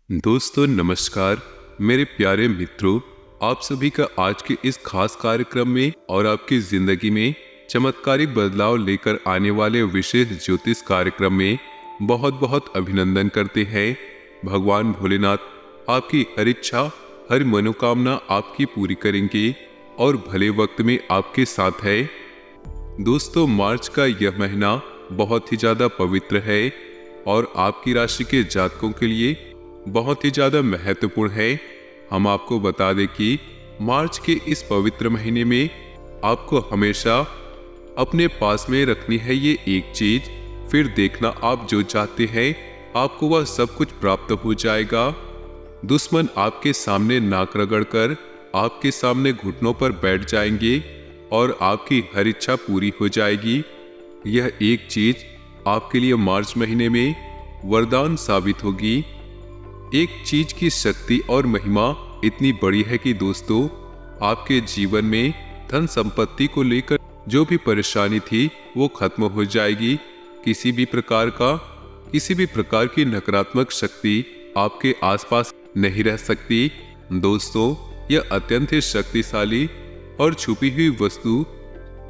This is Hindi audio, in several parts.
दोस्तों नमस्कार। मेरे प्यारे मित्रों, आप सभी का आज के इस खास कार्यक्रम में और आपकी जिंदगी में चमत्कारिक बदलाव लेकर आने वाले विशेष ज्योतिष कार्यक्रम में बहुत बहुत अभिनंदन करते हैं। भगवान भोलेनाथ आपकी हर इच्छा, हर मनोकामना आपकी पूरी करेंगे और भले वक्त में आपके साथ है। दोस्तों, मार्च का यह महीना बहुत ही ज़्यादा पवित्र है और आपकी राशि के जातकों के लिए बहुत ही ज़्यादा महत्वपूर्ण है। हम आपको बता दें कि मार्च के इस पवित्र महीने में आपको हमेशा अपने पास में रखनी है ये एक चीज, फिर देखना आप जो चाहते हैं आपको वह सब कुछ प्राप्त हो जाएगा। दुश्मन आपके सामने नाक रगड़कर आपके सामने घुटनों पर बैठ जाएंगे और आपकी हर इच्छा पूरी हो जाएगी। यह एक चीज आपके लिए मार्च महीने में वरदान साबित होगी। एक चीज की शक्ति और महिमा इतनी बड़ी है कि दोस्तों, आपके जीवन में धन संपत्ति को लेकर जो भी परेशानी थी वो खत्म हो जाएगी। किसी भी प्रकार की नकारात्मक शक्ति आपके आसपास नहीं रह सकती। दोस्तों, यह अत्यंत ही शक्तिशाली और छुपी हुई वस्तु,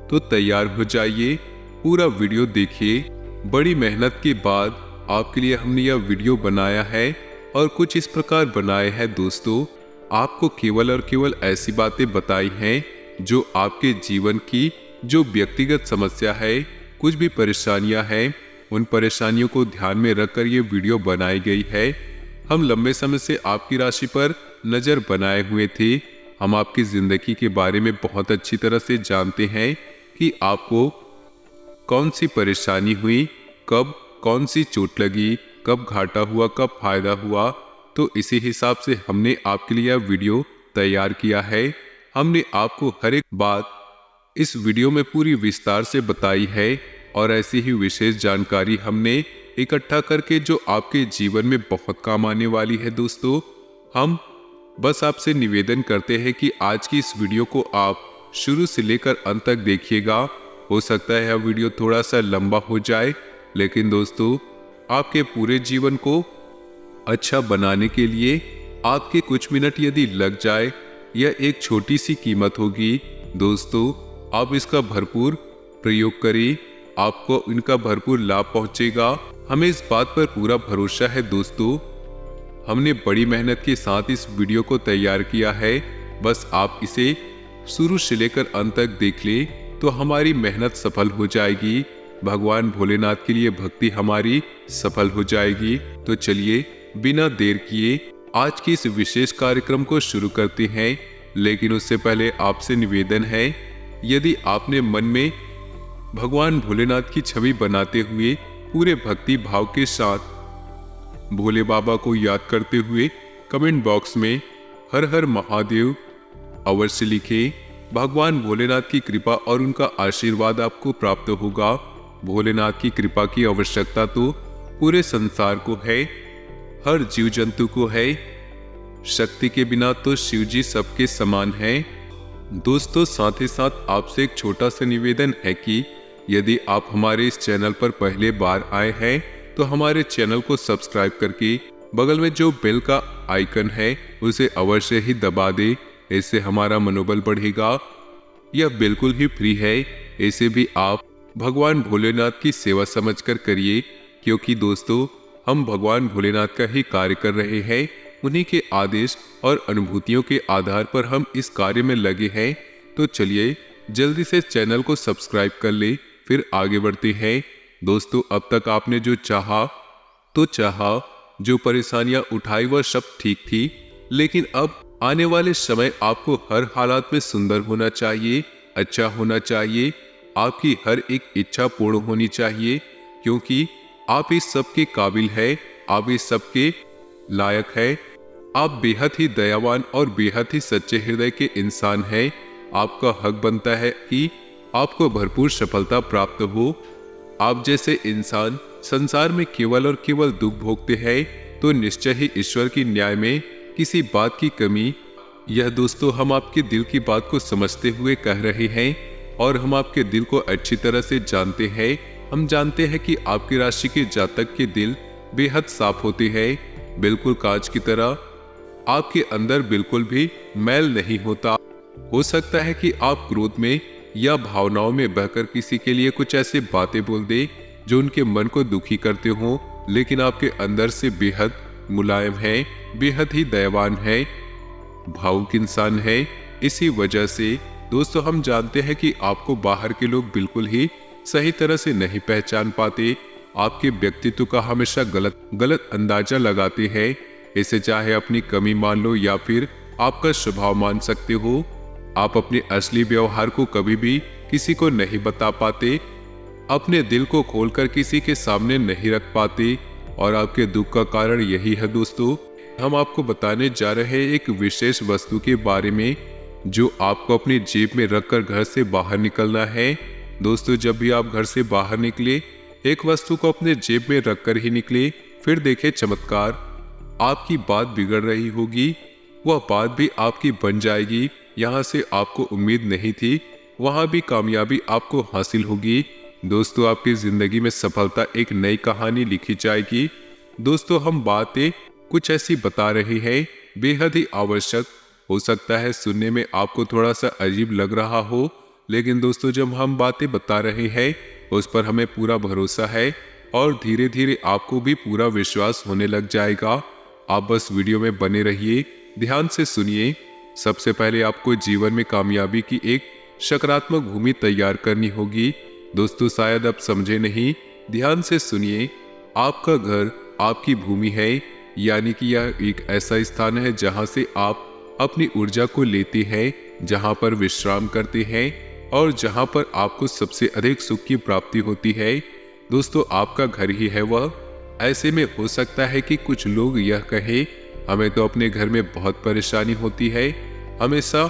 तो तैयार हो जाइए, पूरा वीडियो देखिए। बड़ी मेहनत के बाद आपके लिए हमने यह वीडियो बनाया है और कुछ इस प्रकार बनाए हैं दोस्तों, आपको केवल और केवल ऐसी बातें बताई हैं जो आपके जीवन की जो व्यक्तिगत समस्या है, कुछ भी परेशानियां हैं, उन परेशानियों को ध्यान में रखकर ये वीडियो बनाई गई है। हम लंबे समय से आपकी राशि पर नजर बनाए हुए थे। हम आपकी जिंदगी के बारे में बहुत अच्छी तरह से जानते हैं कि आपको कौन सी परेशानी हुई, कब कौन सी चोट लगी, कब घाटा हुआ, कब फायदा हुआ। तो इसी हिसाब से हमने आपके लिए यह वीडियो तैयार किया है। हमने आपको हर एक बात इस वीडियो में पूरी विस्तार से बताई है और ऐसी ही विशेष जानकारी हमने इकट्ठा करके जो आपके जीवन में बहुत काम आने वाली है। दोस्तों, हम बस आपसे निवेदन करते हैं कि आज की इस वीडियो को आप शुरू से लेकर अंत तक देखिएगा। हो सकता है यह वीडियो थोड़ा सा लंबा हो जाए, लेकिन दोस्तों, आपके पूरे जीवन को अच्छा बनाने के लिए आपके कुछ मिनट यदि लग जाए, यह एक छोटी सी कीमत होगी। दोस्तों, आप इसका भरपूर प्रयोग करें, आपको इनका भरपूर लाभ पहुंचेगा। हमें इस बात पर पूरा भरोसा है। दोस्तों, हमने बड़ी मेहनत के साथ इस वीडियो को तैयार किया है। बस आप इसे शुरू से लेकर अंत तक देख लें तो हमारी मेहनत सफल हो जाएगी। भगवान भोलेनाथ के लिए भक्ति हमारी सफल हो जाएगी। तो चलिए बिना देर किए आज के इस विशेष कार्यक्रम को शुरू करते हैं। लेकिन उससे पहले आपसे निवेदन है, यदि आपने मन में भगवान भोलेनाथ की छवि बनाते हुए पूरे भक्ति भाव के साथ भोले बाबा को याद करते हुए कमेंट बॉक्स में हर हर महादेव अवश्य लिखें। भगवान भोलेनाथ की कृपा और उनका आशीर्वाद आपको प्राप्त होगा। भोलेनाथ की कृपा की आवश्यकता तो पूरे संसार को है, हर जीव जंतु को है। शक्ति के बिना तो शिव जी सबके समान हैं। दोस्तों, साथ ही साथ आपसे एक छोटा सा निवेदन है कि यदि आप हमारे इस चैनल पर पहले बार आए हैं तो हमारे चैनल को सब्सक्राइब करके बगल में जो बेल का आइकन है उसे अवश्य ही दबा दे। इससे हमारा मनोबल बढ़ेगा। यह बिल्कुल ही फ्री है। इसे भी आप भगवान भोलेनाथ की सेवा समझकर करिए, क्योंकि दोस्तों, हम भगवान भोलेनाथ का ही कार्य कर रहे हैं। उन्हीं के आदेश और अनुभूतियों के आधार पर हम इस कार्य में लगे हैं। तो चलिए जल्दी से चैनल को सब्सक्राइब कर ले, फिर आगे बढ़ते हैं। दोस्तों, अब तक आपने जो चाहा, जो परेशानियां उठाई वह सब ठीक थी, लेकिन अब आने वाले समय आपको हर हालात में सुंदर होना चाहिए, अच्छा होना चाहिए। आपकी हर एक इच्छा पूर्ण होनी चाहिए, क्योंकि आप इस सब के काबिल है, आप इस सब के लायक है। आप बेहद ही दयावान और बेहद ही सच्चे हृदय के इंसान हैं। आपका हक बनता है कि आपको भरपूर सफलता प्राप्त हो। आप जैसे इंसान संसार में केवल और केवल दुख भोगते हैं, तो निश्चय ही ईश्वर की न्याय में किसी बात की कमी। यह दोस्तों, हम आपके दिल की बात को समझते हुए कह रहे हैं और हम आपके दिल को अच्छी तरह से जानते हैं। हम जानते हैं कि आपकी राशि के जातक के दिल बेहद साफ होते हैं। बिल्कुल कांच की तरह। आपके अंदर बिल्कुल भी मैल नहीं होता। हो सकता है कि आप क्रोध में या भावनाओं में बहकर किसी के लिए कुछ ऐसी बातें बोल दे जो उनके मन को दुखी करते हो, लेकिन आपके अंदर से बेहद मुलायम है, बेहद ही दयावान है, भावुक इंसान है। इसी वजह से दोस्तों हम जानते हैं कि आपको बाहर के लोग बिल्कुल ही सही तरह से नहीं पहचान पाते। आपके व्यक्तित्व का हमेशा गलत अंदाजा लगाते हैं। इसे चाहे अपनी कमी मान लो या फिर आपका स्वभाव मान सकते हो। आप अपने असली व्यवहार को कभी भी किसी को नहीं बता पाते, अपने दिल को खोलकर किसी के सामने नहीं रख पाते, और आपके दुख का कारण यही है दोस्तों। हम आपको बताने जा रहे हैं एक विशेष वस्तु के बारे में जो आपको अपनी जेब में रखकर घर से बाहर निकलना है। दोस्तों जब भी आप घर से बाहर निकले, एक वस्तु को अपने जेब में रखकर ही निकले, फिर देखे चमत्कार। आपकी बात बिगड़ रही होगी, वह बात भी आपकी बन जाएगी। यहाँ से आपको उम्मीद नहीं थी, वहां भी कामयाबी आपको हासिल होगी। दोस्तों आपकी जिंदगी में सफलता एक नई कहानी लिखी जाएगी। दोस्तों हम बातें कुछ ऐसी बता रहे हैं, बेहद ही आवश्यक। हो सकता है सुनने में आपको थोड़ा सा अजीब लग रहा हो, लेकिन दोस्तों जब हम बातें बता रहे हैं उस पर हमें पूरा भरोसा है और धीरे धीरे आपको भी पूरा विश्वास होने लग जाएगा। आप बस वीडियो में बने रहिए, ध्यान से सुनिए। सबसे पहले आपको जीवन में कामयाबी की एक सकारात्मक भूमि तैयार करनी होगी। दोस्तों शायद आप समझे नहीं, ध्यान से सुनिए। आपका घर आपकी भूमि है, यानी कि यह एक ऐसा स्थान है जहां से आप अपनी ऊर्जा को लेते हैं, जहां पर विश्राम करते हैं और जहां पर आपको सबसे अधिक सुख की प्राप्ति होती है। दोस्तों आपका घर ही है वह। ऐसे में हो सकता है कि कुछ लोग यह कहें, हमें तो अपने घर में बहुत परेशानी होती है, हमेशा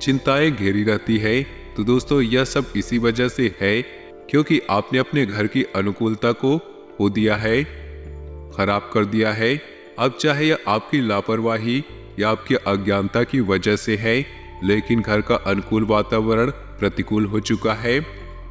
चिंताएं घेरी रहती है। तो दोस्तों यह सब इसी वजह से है क्योंकि आपने अपने घर की अनुकूलता को खो दिया है, खराब कर दिया है। अब चाहे यह आपकी लापरवाही या आपकी अज्ञानता की वजह से है, लेकिन घर का अनुकूल वातावरण प्रतिकूल हो चुका है।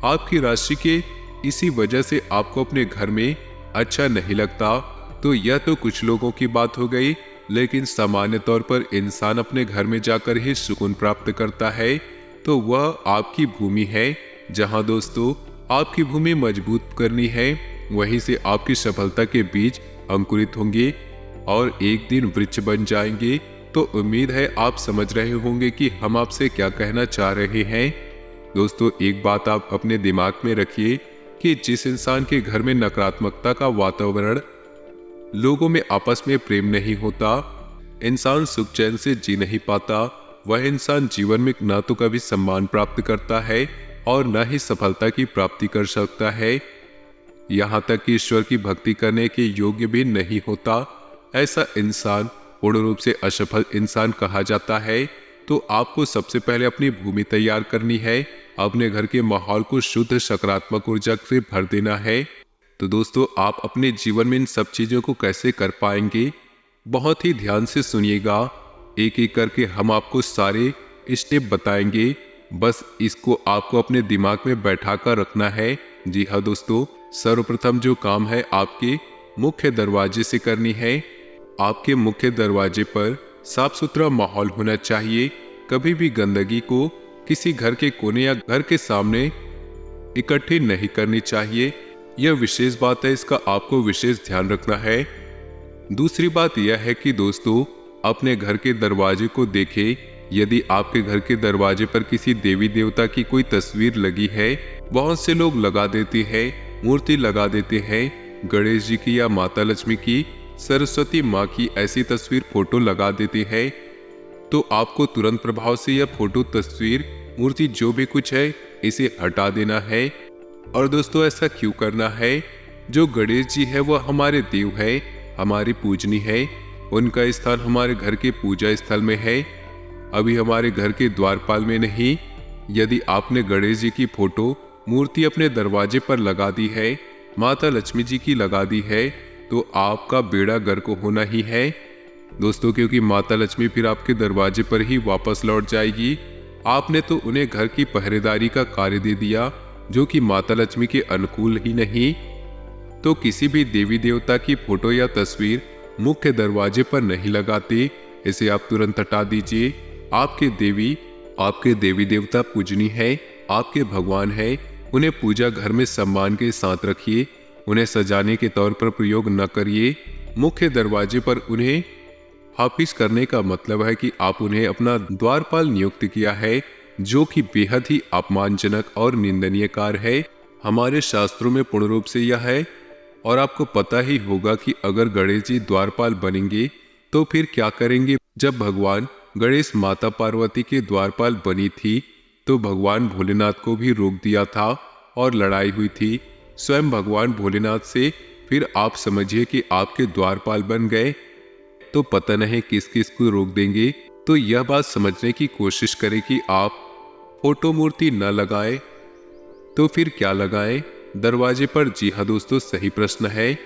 आपकी राशि के इसी वजह से आपको अपने घर में अच्छा नहीं लगता। तो यह तो कुछ लोगों की बात हो गई, लेकिन सामान्य तौर पर इंसान अपने घर में जाकर ही सुकून प्राप्त करता है। तो वह आपकी भूमि है, जहां दोस्तों आपकी भूमि मजबूत करनी है, वहीं से आपकी सफलता के बीज अंकुरित होंगे और एक दिन वृक्ष बन जाएंगे। तो उम्मीद है आप समझ रहे होंगे कि हम आपसे क्या कहना चाह रहे हैं। दोस्तों एक बात आप अपने दिमाग में रखिए कि जिस इंसान के घर में नकारात्मकता का वातावरण, लोगों में आपस में प्रेम नहीं होता, इंसान सुख चैन से जी नहीं पाता। वह इंसान जीवन में न तो कभी सम्मान प्राप्त करता है और न ही सफलता की प्राप्ति कर सकता है, यहाँ तक कि ईश्वर की भक्ति करने के योग्य भी नहीं होता। ऐसा इंसान पूर्ण रूप से असफल इंसान कहा जाता है। तो आपको सबसे पहले अपनी भूमि तैयार करनी है, अपने घर के माहौल को शुद्ध सकारात्मक ऊर्जा से भर देना है। तो दोस्तों आप अपने जीवन में इन सब चीजों को कैसे कर पाएंगे, बहुत ही ध्यान से सुनिएगा। एक एक करके हम आपको सारे स्टेप बताएंगे, बस इसको आपको अपने दिमाग में बैठा कर रखना है। जी हाँ दोस्तों, सर्वप्रथम जो काम है आपके मुख्य दरवाजे से करनी है। आपके मुख्य दरवाजे पर साफ सुथरा माहौल होना चाहिए। कभी भी गंदगी को किसी घर के कोने या घर के सामने इकट्ठी नहीं करनी चाहिए। यह विशेष बात है, इसका आपको विशेष ध्यान रखना है। दूसरी बात यह है कि दोस्तों अपने घर के दरवाजे को देखें। यदि आपके घर के दरवाजे पर किसी देवी देवता की कोई तस्वीर लगी है, बहुत से लोग लगा देते हैं, मूर्ति लगा देते हैं, गणेश जी की या माता लक्ष्मी की, सरस्वती माँ की ऐसी तस्वीर फोटो लगा देते हैं, तो आपको तुरंत प्रभाव से यह फोटो, तस्वीर, मूर्ति जो भी कुछ है इसे हटा देना है। और दोस्तों ऐसा क्यों करना है? जो गणेश जी है वह हमारे देव है, हमारी पूजनी है, उनका स्थान हमारे घर के पूजा स्थल में है, अभी हमारे घर के द्वारपाल में नहीं। यदि आपने गणेश जी की फोटो, मूर्ति अपने दरवाजे पर लगा दी है, माता लक्ष्मी जी की लगा दी है, तो आपका बेड़ा गर्क होना ही है दोस्तों, क्योंकि माता लक्ष्मी फिर आपके दरवाजे पर ही वापस लौट जाएगी। आपने तो उन्हें घर की पहरेदारी का कार्य दे दिया, जो कि माता लक्ष्मी के अनुकूल ही नहीं। तो किसी भी देवी देवता की फोटो या तस्वीर मुख्य दरवाजे पर नहीं लगाते, इसे आप तुरंत हटा दीजिए। आपके देवी देवता पूजनीय है, आपके भगवान है, उन्हें पूजा घर में सम्मान के साथ रखिए। उन्हें सजाने के तौर पर प्रयोग न करिए। मुख्य दरवाजे पर उन्हें हाफिज करने का मतलब है कि आप उन्हें अपना द्वारपाल नियुक्त किया है, जो कि बेहद ही अपमानजनक और निंदनीय कार्य है। हमारे शास्त्रों में पूर्ण रूप से यह है। और आपको पता ही होगा कि अगर गणेश जी द्वारपाल बनेंगे तो फिर क्या करेंगे। जब भगवान गणेश माता पार्वती के द्वारपाल बनी थी तो भगवान भोलेनाथ को भी रोक दिया था और लड़ाई हुई थी स्वयं भगवान भोलेनाथ से। फिर आप समझिए कि आपके द्वारपाल बन गए तो पता नहीं किस किस को रोक देंगे। तो यह बात समझने की कोशिश करें कि आप फोटो मूर्ति न लगाएं तो फिर क्या लगाएं दरवाजे पर। जी हाँ दोस्तों, सही प्रश्न है।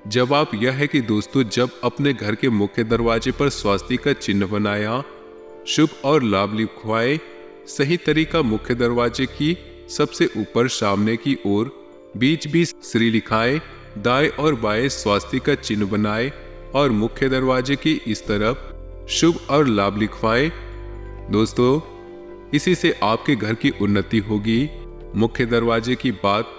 जवाब यह है कि दोस्तों, जब अपने घर के मुख्य दरवाजे पर स्वास्तिक का चिन्ह बनाया, शुभ और लाभ लिखवाए। सही तरीका मुख्य दरवाजे की सबसे ऊपर सामने की ओर बीच बीच श्री लिखाए, दाएं और बाएं स्वास्तिक का चिन्ह बनाए और मुख्य दरवाजे की इस तरफ शुभ और लाभ लिखवाए। दोस्तों, इसी से आपके घर की उन्नति होगी। मुख्य दरवाजे की बात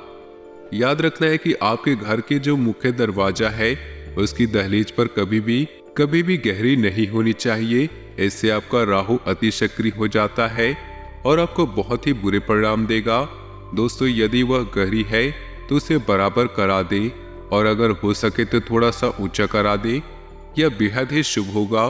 याद रखना है कि आपके घर के जो मुख्य दरवाजा है उसकी दहलीज पर कभी भी गहरी नहीं होनी चाहिए। इससे आपका राहु अति सक्रिय हो जाता है और आपको बहुत ही बुरे परिणाम देगा। दोस्तों, यदि वह गहरी है तो उसे बराबर करा दे और अगर हो सके तो थोड़ा सा ऊंचा करा दे। यह बेहद ही शुभ होगा।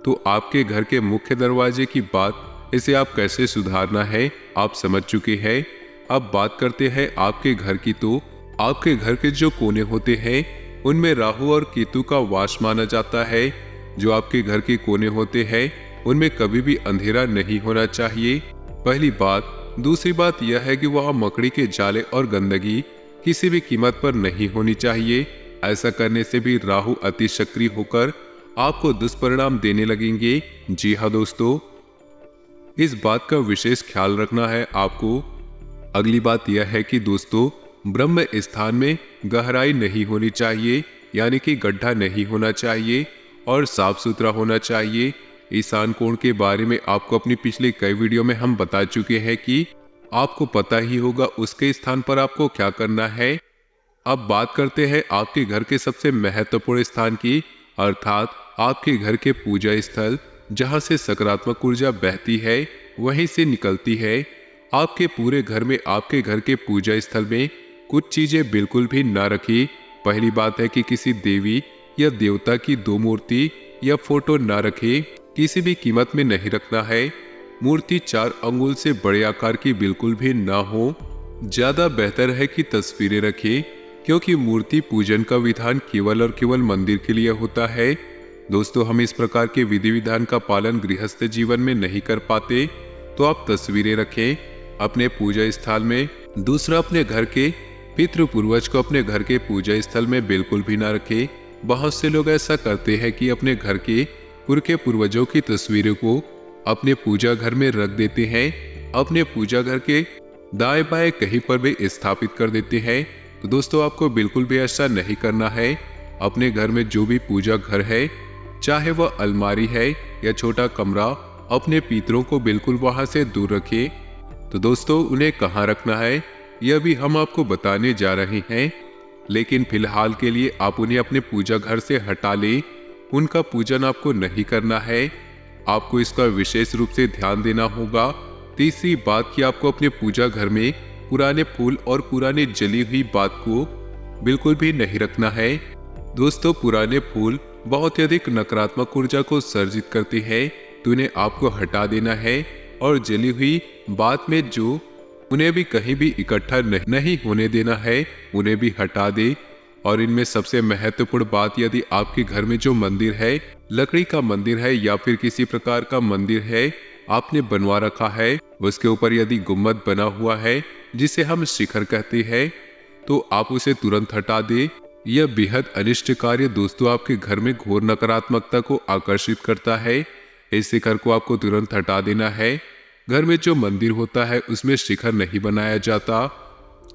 तो आपके घर के मुख्य दरवाजे की बात, इसे आप कैसे सुधारना है आप समझ चुके हैं। अब बात करते हैं आपके घर की। तो आपके घर के जो कोने होते हैं उनमें राहु और केतु का वास माना जाता है। जो आपके घर के कोने होते हैं उनमें कभी भी अंधेरा नहीं होना चाहिए, पहली बात। दूसरी बात यह है कि वहां मकड़ी के जाले और गंदगी किसी भी कीमत पर नहीं होनी चाहिए। ऐसा करने से भी राहु अति सक्रिय होकर आपको दुष्परिणाम देने लगेंगे। जी हाँ दोस्तों, इस बात का विशेष ख्याल रखना है आपको। अगली बात यह है कि दोस्तों, ब्रह्म स्थान में गहराई नहीं होनी चाहिए, यानी कि गड्ढा नहीं होना चाहिए और साफ सुथरा होना चाहिए। ईशान कोण के बारे में आपको अपनी पिछली कई वीडियो में हम बता चुके हैं कि आपको पता ही होगा उसके स्थान पर आपको क्या करना है। अब बात करते हैं आपके घर के सबसे महत्वपूर्ण स्थान की, अर्थात आपके घर के पूजा स्थल, जहां से सकारात्मक ऊर्जा बहती है, वहीं से निकलती है। आपके पूरे घर में आपके घर के पूजा स्थल में कुछ चीजें बिल्कुल भी ना रखी। पहली बात है कि किसी देवी या देवता की दो मूर्ति या फोटो ना रखे, किसी भी कीमत में नहीं रखना है। मूर्ति 4 अंगुल से बड़े आकार की बिल्कुल भी ना हो। ज्यादा बेहतर है कि तस्वीरें रखें, क्योंकि मूर्ति पूजन का विधान केवल और केवल मंदिर के लिए होता है। दोस्तों, हम इस प्रकार के विधि विधान का पालन गृहस्थ जीवन में नहीं कर पाते, तो आप तस्वीरें रखें अपने पूजा स्थल में। दूसरा, अपने घर के पितृ पूर्वज को अपने घर के पूजा स्थल में बिल्कुल भी ना रखें। बहुत से लोग ऐसा करते हैं कि अपने घर के पूर्वजों की तस्वीरों को अपने पूजा घर में रख देते हैं, अपने पूजा घर के दाएं बाएं कहीं पर भी स्थापित कर देते हैं। तो दोस्तों, आपको बिल्कुल भी ऐसा नहीं करना है। अपने घर में जो भी पूजा घर है, चाहे वह अलमारी है या छोटा कमरा, अपने पितरों को बिल्कुल वहां से दूर रखें। तो दोस्तों, उन्हें कहाँ रखना है यह भी हम आपको बताने जा रहे हैं, लेकिन फिलहाल के लिए आप उन्हें अपने पूजा घर से हटा लें। उनका पूजन आपको नहीं करना है, आपको इसका विशेष रूप से ध्यान देना होगा। तीसरी बात कि आपको अपने पूजा घर में पुराने फूल और पुरानी जली हुई बात को बिल्कुल भी नहीं रखना है। दोस्तों, पुराने फूल बहुत ही अधिक नकारात्मक ऊर्जा को सर्जित करते हैं, तो इन्हें आपको हटा देना है। और जली हुई बात में जो उन्हें भी कहीं भी इकट्ठा नहीं होने देना है, उन्हें भी हटा दे। और इनमें सबसे महत्वपूर्ण बात, यदि आपके घर में जो मंदिर है, लकड़ी का मंदिर है या फिर किसी प्रकार का मंदिर है आपने बनवा रखा है, उसके ऊपर यदि गुम्बद बना हुआ है जिसे हम शिखर कहते हैं, तो आप उसे तुरंत हटा दे। यह बेहद अनिष्ट कार्य दोस्तों आपके घर में घोर नकारात्मकता को आकर्षित करता है। इस शिखर को आपको तुरंत हटा देना है। घर में जो मंदिर होता है उसमें शिखर नहीं बनाया जाता।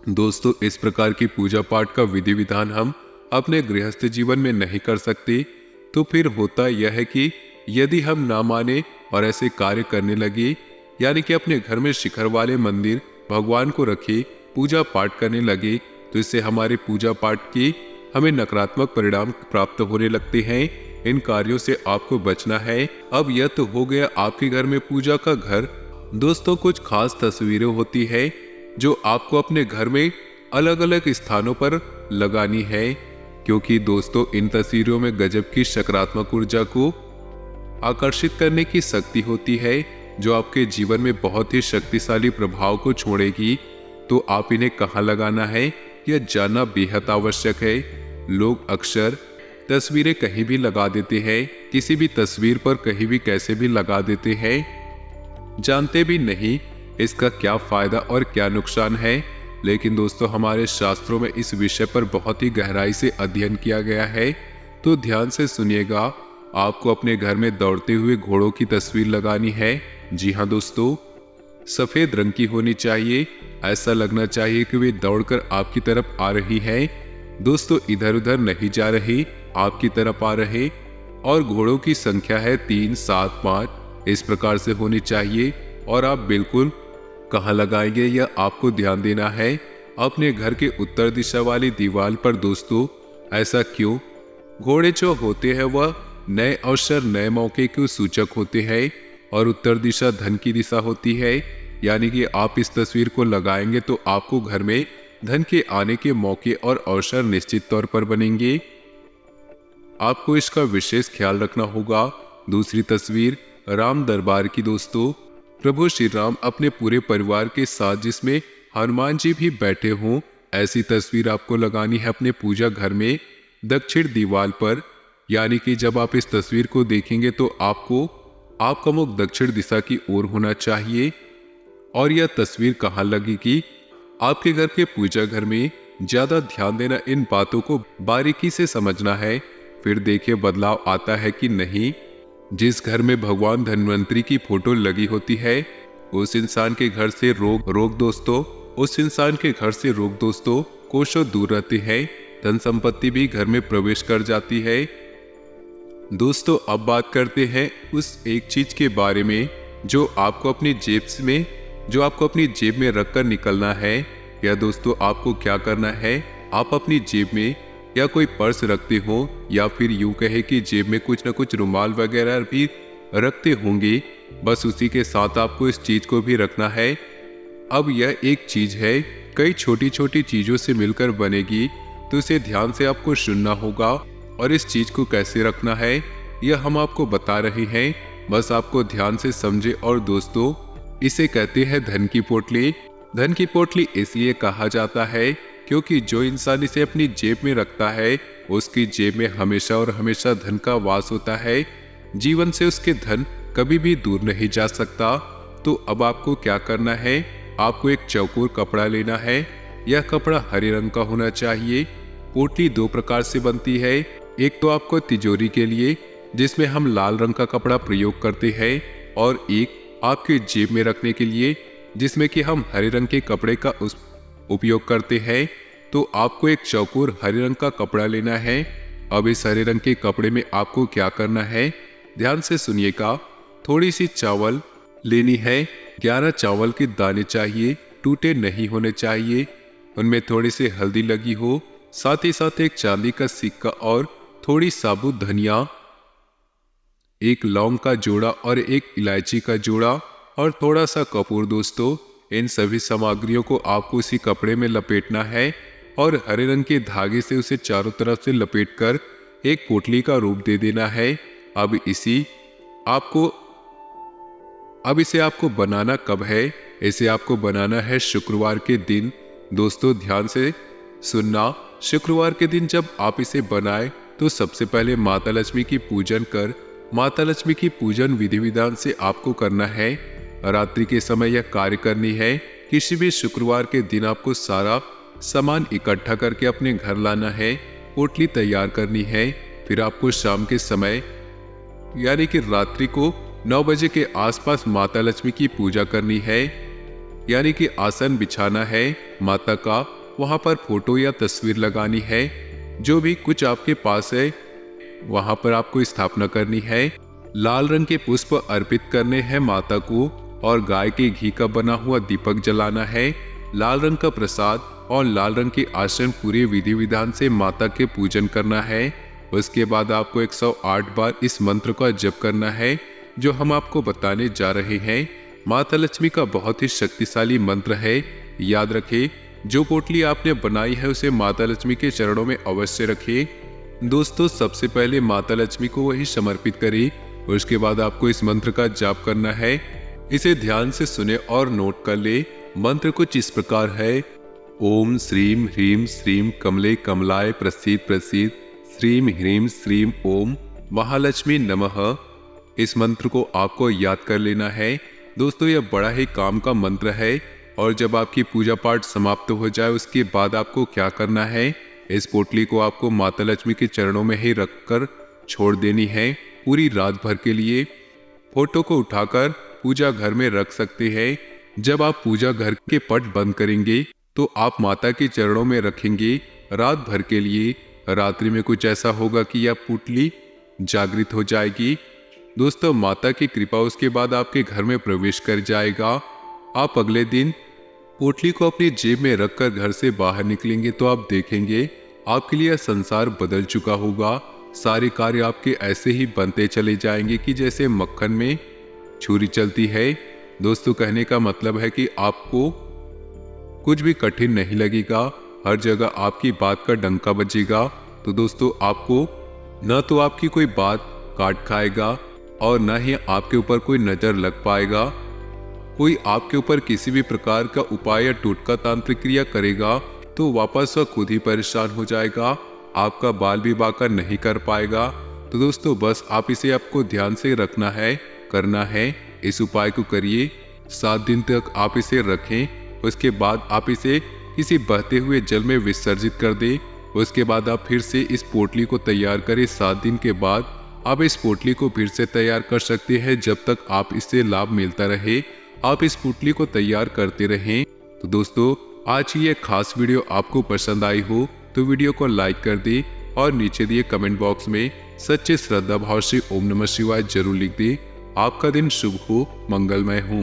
दोस्तों, इस प्रकार की पूजा पाठ का विधि विधान हम अपने गृहस्थ जीवन में नहीं कर सकते, तो फिर होता यह है कि यदि हम ना माने और ऐसे कार्य करने लगे, यानी कि अपने घर में शिखर वाले मंदिर भगवान को रखे, पूजा पाठ करने लगे, तो इससे हमारे पूजा पाठ के हमें नकारात्मक परिणाम प्राप्त होने लगते हैं। इन कार्यों से आपको बचना है। अब यह तो हो गया आपके घर में पूजा का घर। दोस्तों, कुछ खास तस्वीरें होती है जो आपको अपने घर में अलग अलग स्थानों पर लगानी है, क्योंकि दोस्तों इन तस्वीरों में गजब की सकारात्मक ऊर्जा को आकर्षित करने की शक्ति होती है, जो आपके जीवन में बहुत ही शक्तिशाली प्रभाव को छोड़ेगी। तो आप इन्हें कहाँ लगाना है यह जानना बेहद आवश्यक है। लोग अक्सर तस्वीरें कहीं भी लगा देते हैं, किसी भी तस्वीर पर कहीं भी कैसे भी लगा देते हैं, जानते भी नहीं इसका क्या फायदा और क्या नुकसान है। लेकिन दोस्तों, हमारे शास्त्रों में इस विषय पर बहुत ही गहराई से अध्ययन किया गया है। तो ध्यान से सुनिएगा। आपको अपने घर में दौड़ते हुए घोड़ों की तस्वीर लगानी है। जी हाँ दोस्तों, सफेद रंग की होनी चाहिए। ऐसा लगना चाहिए कि वे दौड़कर आपकी तरफ आ रही है। दोस्तों, इधर उधर नहीं जा रही, आपकी तरफ आ रहे। और घोड़ों की संख्या है 3, 7, 5, इस प्रकार से होनी चाहिए। और आप बिल्कुल कहाँ लगाएंगे यह आपको ध्यान देना है। अपने घर के उत्तर दिशा वाली दीवार पर। दोस्तों, ऐसा क्यों? घोड़े जो होते हैं वह नए अवसर, नए मौके के सूचक होते हैं, और उत्तर दिशा धन की दिशा होती है। यानी कि आप इस तस्वीर को लगाएंगे तो आपको घर में धन के आने के मौके और अवसर निश्चित तौर पर बनेंगे। आपको इसका विशेष ख्याल रखना होगा। दूसरी तस्वीर राम दरबार की। दोस्तों, प्रभु श्री राम अपने पूरे परिवार के साथ, जिसमें हनुमान जी भी बैठे हों, ऐसी तस्वीर आपको लगानी है अपने पूजा घर में दक्षिण दीवार पर। यानी कि जब आप इस तस्वीर को देखेंगे तो आपका मुख दक्षिण दिशा की ओर होना चाहिए। और यह तस्वीर कहाँ लगेगी? आपके घर के पूजा घर में। ज्यादा ध्यान देना, इन बातों को बारीकी से समझना है, फिर देखिए बदलाव आता है कि नहीं। जिस घर में भगवान धन्वंतरी की फोटो लगी होती है, उस इंसान के घर से रोग दोस्तों कोसों दूर रहते हैं। धन संपत्ति भी घर में प्रवेश कर जाती है। दोस्तों, अब बात करते हैं उस एक चीज के बारे में जो आपको अपनी जेब में रखकर निकलना है। या दोस्तों, आपको क्या करना है? आप अपनी जेब में या कोई पर्स रखते हो, या फिर यूं कहे कि जेब में कुछ न कुछ रुमाल वगैरह भी रखते होंगे। बस उसी के साथ आपको इस चीज को भी रखना है। अब यह एक चीज है, कई छोटी छोटी चीजों से मिलकर बनेगी, तो इसे ध्यान से आपको सुनना होगा। और इस चीज को कैसे रखना है यह हम आपको बता रहे हैं, बस आपको ध्यान से समझे। और दोस्तों, इसे कहते हैं धन की पोटली। धन की पोटली इसलिए कहा जाता है क्योंकि जो इंसान इसे अपनी जेब में रखता है, उसकी जेब में हमेशा और हमेशा धन का वास होता है। जीवन से उसके धन कभी भी दूर नहीं जा सकता। तो अब आपको क्या करना है? आपको एक चौकोर कपड़ा लेना है। यह कपड़ा हरे रंग का होना चाहिए। पोटली 2 प्रकार से बनती है। एक तो आपको तिजोरी के लिए, जिसमें हम लाल रंग का कपड़ा प्रयोग करते हैं, और एक आपके जेब में रखने के लिए, जिसमें कि हम हरे रंग के कपड़े का उपयोग करते हैं। तो आपको एक चौकोर हरे रंग का कपड़ा लेना है। अब इस हरे रंग के कपड़े में आपको क्या करना है? ध्यान से सुनिएगा। थोड़ी सी चावल लेनी है। 11 चावल के दाने चाहिए, टूटे नहीं होने चाहिए। उनमें थोड़ी सी हल्दी लगी हो, साथ ही साथ एक चांदी का सिक्का और थोड़ी साबुत धनिया, एक लौंग का जोड़ा और एक इलायची का जोड़ा, और थोड़ा सा कपूर। दोस्तों, इन सभी सामग्रियों को आपको इसी कपड़े में लपेटना है और हरे रंग के धागे से उसे चारों तरफ से लपेटकर एक पोटली का रूप दे देना है। अब इसे आपको बनाना कब है? इसे आपको बनाना है शुक्रवार के दिन। दोस्तों, ध्यान से सुनना। शुक्रवार के दिन जब आप इसे बनाए तो सबसे पहले माता लक्ष्मी की पूजन कर, माता लक्ष्मी की पूजन विधि विधान से आपको करना है। रात्रि के समय यह कार्य करनी है। किसी भी शुक्रवार के दिन आपको सारा सामान इकट्ठा करके अपने घर लाना है, पोटली तैयार करनी है। फिर आपको शाम के समय यानी कि रात्रि को 9 बजे के आसपास माता लक्ष्मी की पूजा करनी है। यानी कि आसन बिछाना है माता का, वहां पर फोटो या तस्वीर लगानी है। जो भी कुछ आपके पास है वहां पर आपको स्थापना करनी है। लाल रंग के पुष्प अर्पित करने हैं माता को और गाय के घी का बना हुआ दीपक जलाना है। लाल रंग का प्रसाद और लाल रंग के आसन पूरे विधि विधान से माता के पूजन करना है। उसके बाद आपको 108 बार इस मंत्र का जप करना है जो हम आपको बताने जा रहे हैं। माता लक्ष्मी का बहुत ही शक्तिशाली मंत्र है। याद रखें, जो पोटली आपने बनाई है उसे माता लक्ष्मी के चरणों में अवश्य रखें। दोस्तों, सबसे पहले माता लक्ष्मी को वही समर्पित करें। उसके बाद आपको इस मंत्र का जाप करना है। इसे ध्यान से सुने और नोट कर ले। मंत्र कुछ इस प्रकार है। ओम श्रीम ह्रीम श्रीम कमले कमलाय प्रसीद प्रसीद श्रीम ह्रीम श्रीम ओम महालक्ष्मी नमः। इस मंत्र को आपको याद कर लेना है। दोस्तों, यह बड़ा ही काम का मंत्र है और जब आपकी पूजा पाठ समाप्त हो जाए उसके बाद आपको क्या करना है, इस पोटली को आपको माता लक्ष्मी के चरणों में ही रखकर छोड़ देनी है पूरी रात भर के लिए। फोटो को उठाकर पूजा घर में रख सकते हैं। जब आप पूजा घर के पट बंद करेंगे तो आप माता के चरणों में रखेंगे रात भर के लिए। रात्रि में कुछ ऐसा होगा कि यह पोटली जागृत हो जाएगी। दोस्तों, माता की कृपा उसके बाद आपके घर में प्रवेश कर जाएगा। आप अगले दिन पोटली को अपनी जेब में रखकर घर से बाहर निकलेंगे तो आप देखेंगे आपके लिए संसार बदल चुका होगा। सारे कार्य आपके ऐसे ही बनते चले जाएंगे कि जैसे मक्खन में छुरी चलती है। दोस्तों, कहने का मतलब है कि आपको कुछ भी कठिन नहीं लगेगा। हर जगह आपकी बात का डंका बजेगा। तो दोस्तों, आपको न तो आपकी कोई बात काट खाएगा और न ही आपके ऊपर कोई नजर लग पाएगा। कोई आपके ऊपर किसी भी प्रकार का उपाय या टोटका तांत्रिक क्रिया करेगा तो वापस वह खुद ही परेशान हो जाएगा। आपका बाल भी बाका नहीं कर पाएगा। तो दोस्तों, बस आप इसे आपको ध्यान से रखना है, करना है। इस उपाय को करिए। 7 दिन तक आप इसे रखें। उसके बाद आप इसे किसी बहते हुए जल में विसर्जित कर दें। उसके बाद आप फिर से इस पोटली को तैयार करें। 7 दिन के बाद आप इस पोटली को फिर से तैयार कर सकते हैं जब तक आप इससे लाभ मिलता रहे। आप इस पोटली को तैयार करते रहें। तो दोस्तों, आज की ये खास वीडियो आपको पसंद आई हो तो वीडियो को लाइक कर दें और नीचे दिए कमेंट बॉक्स में सच्चे श्रद्धा भाव से ओम नमः शिवाय जरूर लिख दें। आपका दिन शुभ हो, मंगलमय हो।